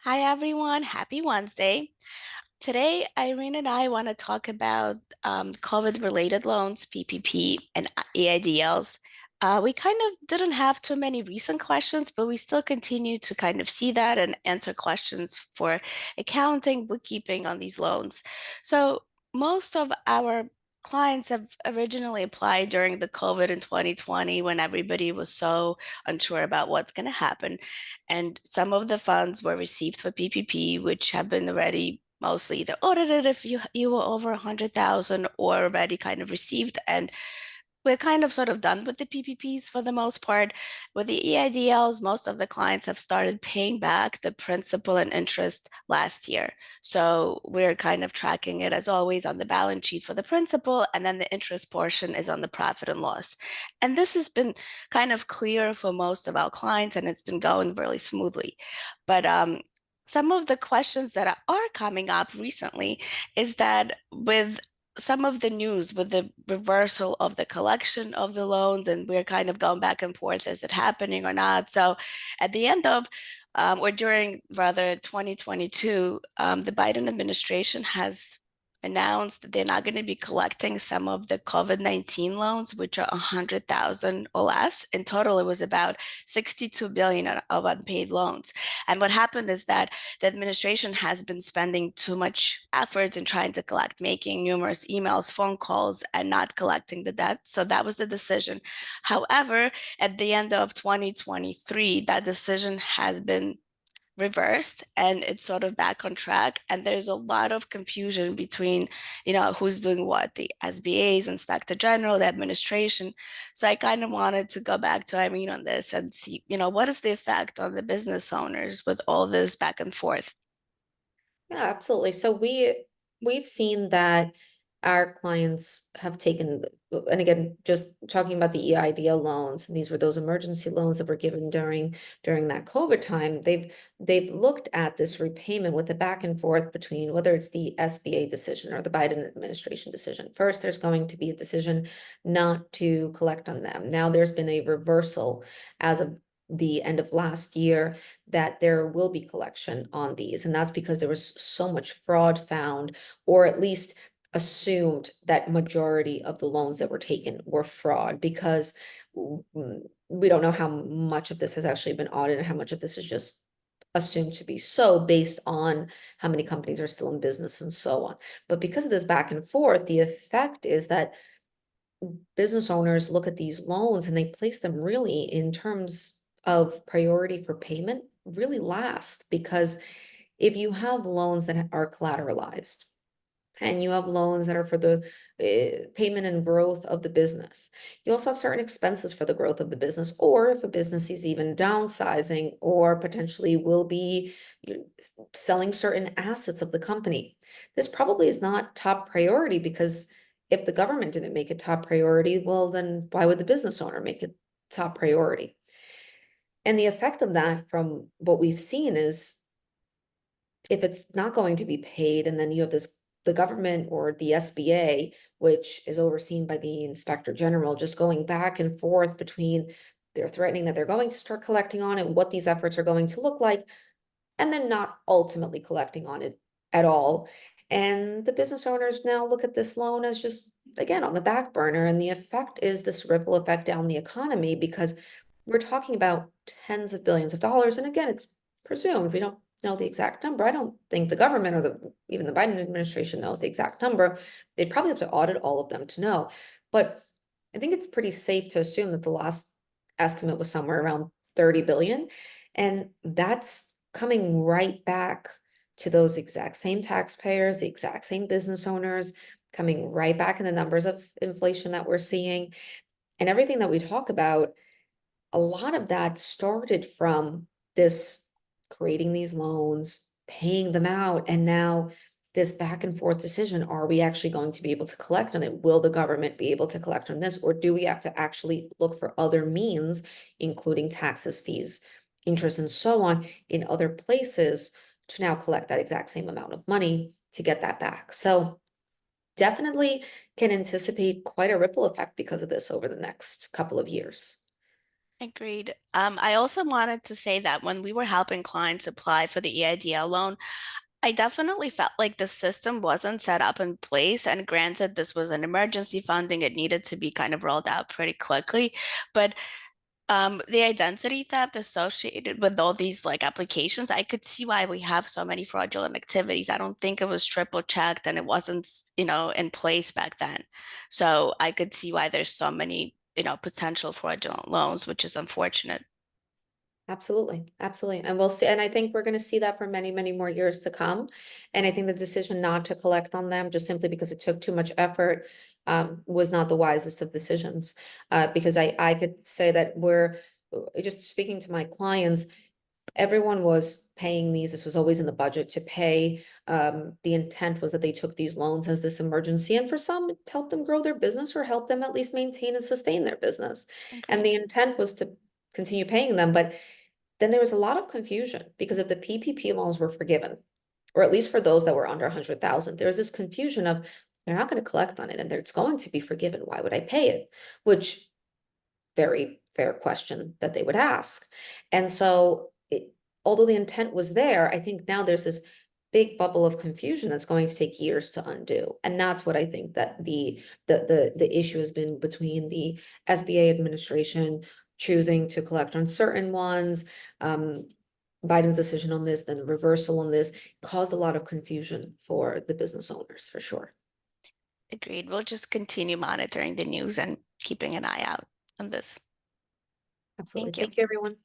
Hi, everyone. Happy Wednesday. Today, Irene and I want to talk about COVID-related loans, PPP, and EIDLs. We kind of didn't have too many recent questions, but we still continue to kind of see that and answer questions for accounting, bookkeeping on these loans. So most of our clients have originally applied during the COVID in 2020 when everybody was so unsure about what's going to happen. And some of the funds were received for PPP, which have been already mostly either audited if you were over 100,000 or already kind of received. And we're kind of sort of done with the PPPs for the most part. With the EIDLs, most of the clients have started paying back the principal and interest last year. So we're kind of tracking it as always on the balance sheet for the principal, and then the interest portion is on the profit and loss. And this has been kind of clear for most of our clients, and it's been going really smoothly. But some of the questions that are coming up recently is that with some of the news with the reversal of the collection of the loans, and we're kind of going back and forth, is it happening or not? So at the end of, or during rather 2022, the Biden administration has announced that they're not going to be collecting some of the COVID-19 loans, which are 100,000 or less. In total, it was about 62 billion of unpaid loans. And what happened is that the administration has been spending too much effort in trying to collect, making numerous emails, phone calls, and not collecting the debt. So that was the decision. However, at the end of 2023, that decision has been reversed and it's sort of back on track. And there's a lot of confusion between, who's doing what, the SBA's Inspector General, the administration. So I kind of wanted to go back to Irene on this and see, what is the effect on the business owners with all this back and forth? Yeah, absolutely. So we've seen that our clients have taken, and again, just talking about the EIDL loans, and these were those emergency loans that were given during that COVID time. They've looked at this repayment with the back and forth between whether it's the SBA decision or the Biden administration decision. First, there's going to be a decision not to collect on them. Now there's been a reversal as of the end of last year that there will be collection on these. And that's because there was so much fraud found, or at least assumed that majority of the loans that were taken were fraud, because we don't know how much of this has actually been audited, how much of this is just assumed to be so based on how many companies are still in business and so on. But because of this back and forth, the effect is that business owners look at these loans and they place them really in terms of priority for payment really last, because if you have loans that are collateralized and you have loans that are for the payment and growth of the business, you also have certain expenses for the growth of the business, or if a business is even downsizing or potentially will be selling certain assets of the company, this probably is not top priority, because if the government didn't make it top priority, well, then why would the business owner make it top priority? And the effect of that from what we've seen is, if it's not going to be paid, and then you have the government or the SBA, which is overseen by the Inspector General, just going back and forth between they're threatening that they're going to start collecting on it, what these efforts are going to look like, and then not ultimately collecting on it at all. And the business owners now look at this loan as just, again, on the back burner. And the effect is this ripple effect down the economy, because we're talking about tens of billions of dollars. And again, it's presumed, we don't know the exact number. I don't think the government or even the Biden administration knows the exact number. They'd probably have to audit all of them to know. But I think it's pretty safe to assume that the last estimate was somewhere around 30 billion. And that's coming right back to those exact same taxpayers, the exact same business owners, coming right back in the numbers of inflation that we're seeing. And everything that we talk about, a lot of that started from this creating these loans, paying them out, and now this back and forth decision, are we actually going to be able to collect on it? Will the government be able to collect on this? Or do we have to actually look for other means, including taxes, fees, interest, and so on, in other places to now collect that exact same amount of money to get that back? So definitely can anticipate quite a ripple effect because of this over the next couple of years. Agreed. I also wanted to say that when we were helping clients apply for the EIDL loan, I definitely felt like the system wasn't set up in place. And granted, this was an emergency funding, it needed to be kind of rolled out pretty quickly. But the identity theft associated with all these like applications, I could see why we have so many fraudulent activities. I don't think it was triple checked and it wasn't, in place back then. So I could see why there's so many, potential fraudulent loans, which is unfortunate. Absolutely, absolutely. And we'll see, and I think we're going to see that for many, many more years to come. And I think the decision not to collect on them just simply because it took too much effort was not the wisest of decisions. Because I could say that we're just speaking to my clients, everyone was paying these. This was always in the budget to pay. The intent was that they took these loans as this emergency, and for some, it helped them grow their business or help them at least maintain and sustain their business. And Agreed. the intent was to continue paying them, but then there was a lot of confusion because if the PPP loans were forgiven, or at least for those that were under 100,000, there was this confusion of they're not going to collect on it and it's going to be forgiven. Why would I pay it? Which very fair question that they would ask. And so, although the intent was there, I think now there's this big bubble of confusion that's going to take years to undo. And that's what I think that the issue has been between the SBA administration choosing to collect on certain ones, Biden's decision on this, then reversal on this caused a lot of confusion for the business owners for sure. Agreed. We'll just continue monitoring the news and keeping an eye out on this. Absolutely. Thank you. Thank you, everyone.